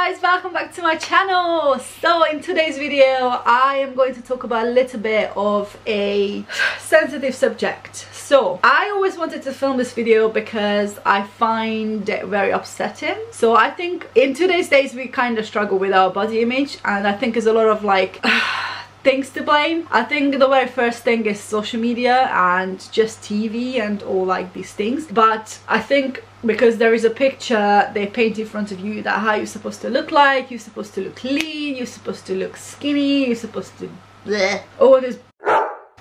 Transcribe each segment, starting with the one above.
guys, welcome back to my channel. So in today's video I am going to talk about a little bit of a sensitive subject. So I always wanted to film this video because I find it very upsetting. So I think in today's days we kind of struggle with our body image, and I think there's a lot of like things to blame. I think the very first thing is social media and just TV and all like these things. But I think because there is a picture they paint in front of you that how you're supposed to look like, you're supposed to look lean, you're supposed to look skinny, you're supposed to bleh, all this.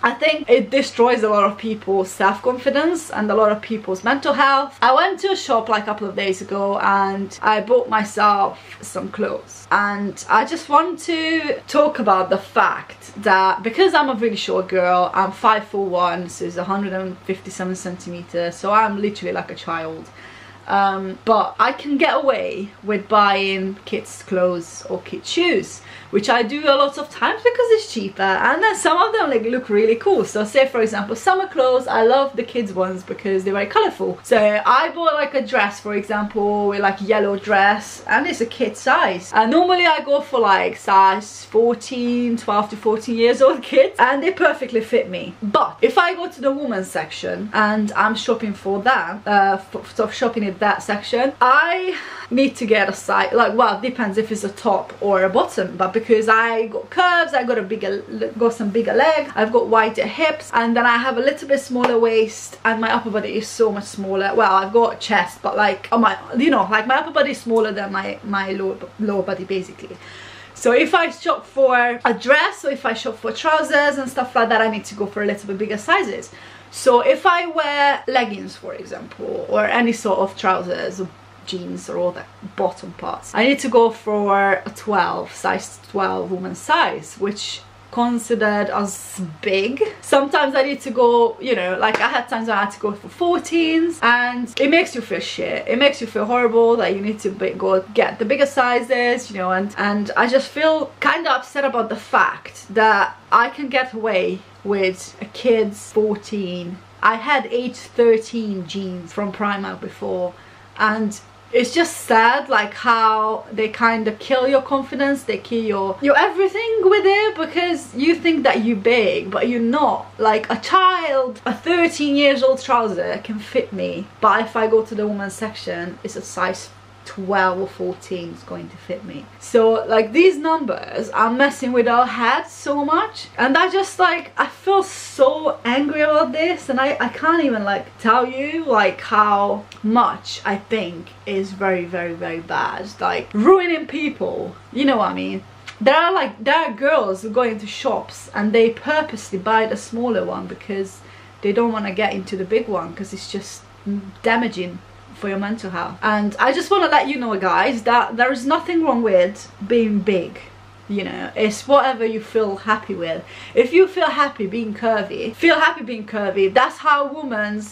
I think it destroys a lot of people's self-confidence and a lot of people's mental health. I went to a shop like a couple of days ago and I bought myself some clothes, and I just want to talk about the fact that because I'm a really short girl, I'm 5'1", so it's 157 centimeters, so I'm literally like a child. But I can get away with buying kids clothes or kids shoes, which I do a lot of times because it's cheaper, and then some of them like look really cool. So say for example summer clothes, I love the kids ones because they're very colorful. So I bought like a dress, for example, with like yellow dress, and it's a kid size, and normally I go for like size 12 to 14 years old kids, and they perfectly fit me. But if I go to the women's section and I'm shopping for that, shopping in that section, I need to get a size, like, well, it depends if it's a top or a bottom, but because I got curves, I got some bigger leg, I've got wider hips, and then I have a little bit smaller waist, and my upper body is so much smaller. Well, I've got chest, but like on my, you know, like my upper body is smaller than my lower body basically. So if I shop for a dress or if I shop for trousers and stuff like that, I need to go for a little bit bigger sizes. So if I wear leggings, for example, or any sort of trousers or jeans or all that bottom parts, I need to go for a 12, size 12 woman's size, which considered as big. Sometimes I need to go, you know, like I had times I had to go for 14s, and it makes you feel shit. It makes you feel horrible that you need to go get the bigger sizes, you know, and I just feel kind of upset about the fact that I can get away with a kid's 14. I had age 13 jeans from Primark before, and it's just sad like how they kind of kill your confidence, they kill your everything with it, because you think that you're big but you're not. Like a child, a 13 years old trouser can fit me, but if I go to the women's section, it's a size 12 or 14 is going to fit me. So like these numbers are messing with our heads so much, and I just like, I feel so angry about this, and I can't even like tell you like how much I think is very bad, like ruining people, you know what I mean. There are girls who go into shops and they purposely buy the smaller one because they don't want to get into the big one because it's just damaging for your mental health. And I just want to let you know, guys, that there is nothing wrong with being big. You know, it's whatever you feel happy with. If you feel happy being curvy, feel happy being curvy. That's how women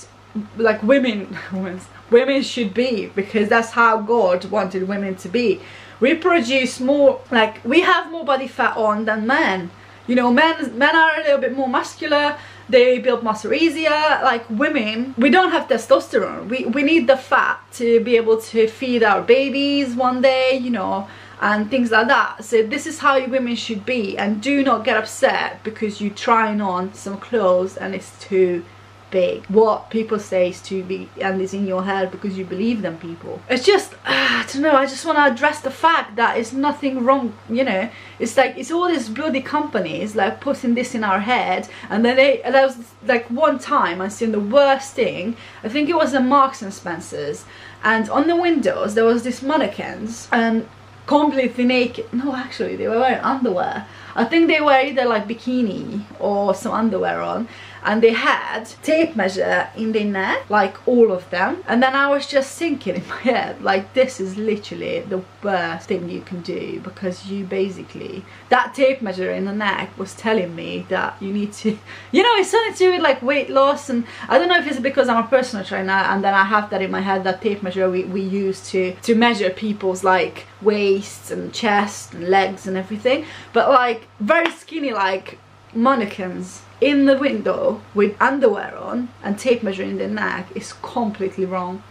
should be, because that's how God wanted women to be. We produce more, like we have more body fat on than men. You know, men are a little bit more muscular, they build muscle easier. Like women, we don't have testosterone. We need the fat to be able to feed our babies one day, you know, and things like that. So this is how women should be, and do not get upset because you're trying on some clothes and it's too big. What people say is too big and it's in your head because you believe them people. It's just I don't know, I just want to address the fact that it's nothing wrong, you know. It's like it's all these bloody companies like putting this in our head, and then there was like one time I seen the worst thing. I think it was a Marks and Spencer's, and on the windows there was these mannequins and completely naked. No, actually they were wearing underwear. I think they were either like bikini or some underwear on, and they had tape measure in their neck, like all of them. And then I was just thinking in my head, like, this is literally the worst thing you can do, because you basically, that tape measure in the neck was telling me that you need to, you know, it's something to do with like weight loss. And I don't know if it's because I'm a personal trainer and then I have that in my head, that tape measure we use to measure people's like waists and chest and legs and everything. But like very skinny like mannequins in the window with underwear on and tape measure in their neck is completely wrong.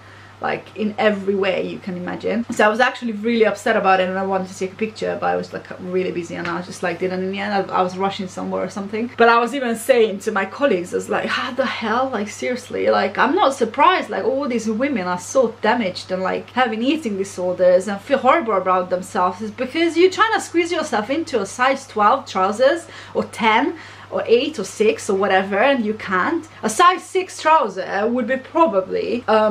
like in every way you can imagine. So I was actually really upset about it and I wanted to take a picture, but I was like really busy and I just like didn't in the end. I was rushing somewhere or something. But I was even saying to my colleagues, I was like, how the hell, like seriously, like I'm not surprised, like all these women are so damaged and like having eating disorders and feel horrible about themselves, is because you're trying to squeeze yourself into a size 12 trousers or 10 or 8 or 6 or whatever, and you can't. A size 6 trouser would be probably a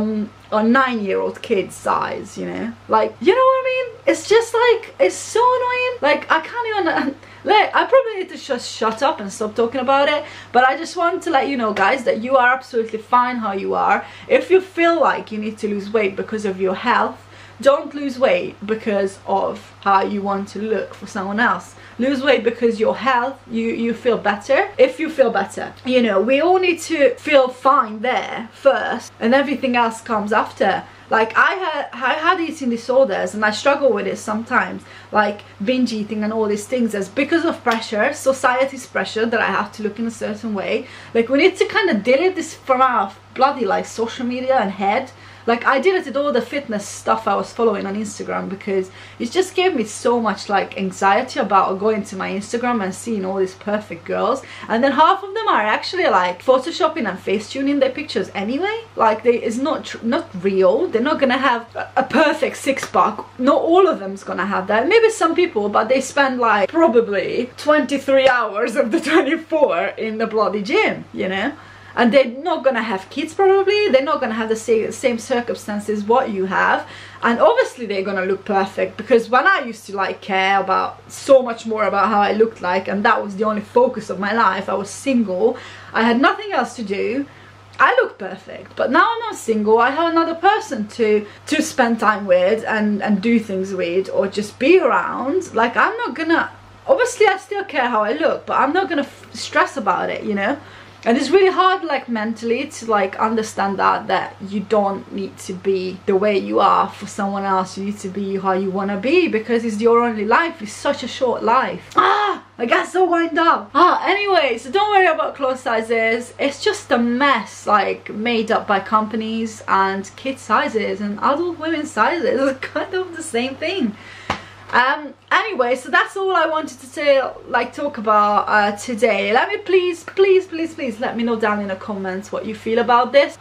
9-year-old kid's size, you know, like, you know what I mean? It's just like, it's so annoying. Like I can't even like, I probably need to just shut up and stop talking about it, but I just want to let you know, guys, that you are absolutely fine how you are. If you feel like you need to lose weight because of your health, don't lose weight because of how you want to look for someone else. Lose weight because your health, you feel better. If you feel better, you know, we all need to feel fine there first and everything else comes after. Like I had eating disorders and I struggle with it sometimes, like binge eating and all these things. As because of pressure, society's pressure, that I have to look in a certain way. Like we need to kind of delete this from our bloody like social media and head. Like I deleted all the fitness stuff I was following on Instagram because it just gave me so much like anxiety about going to my Instagram and seeing all these perfect girls, and then half of them are actually like photoshopping and face tuning their pictures anyway. Like it's not real. They're not gonna have a perfect six-pack. Not all of them's gonna have that. Maybe some people, but they spend like probably 23 hours of the 24 in the bloody gym, you know. And they're not gonna have kids probably, they're not gonna have the same circumstances what you have, and obviously they're gonna look perfect. Because when I used to like care about so much more about how I looked like, and that was the only focus of my life, I was single, I had nothing else to do, I look perfect. But now I'm not single, I have another person to spend time with and do things with, or just be around. Like I'm not gonna, obviously I still care how I look, but I'm not gonna stress about it, you know. And it's really hard, like mentally, to like understand that you don't need to be the way you are for someone else. You need to be how you want to be, because it's your only life. It's such a short life. I get so wind up. Anyway, so don't worry about clothes sizes. It's just a mess, like made up by companies, and kid sizes and adult women's sizes are kind of the same thing. Anyway, so that's all I wanted to say, like talk about today. Let me please let me know down in the comments what you feel about this.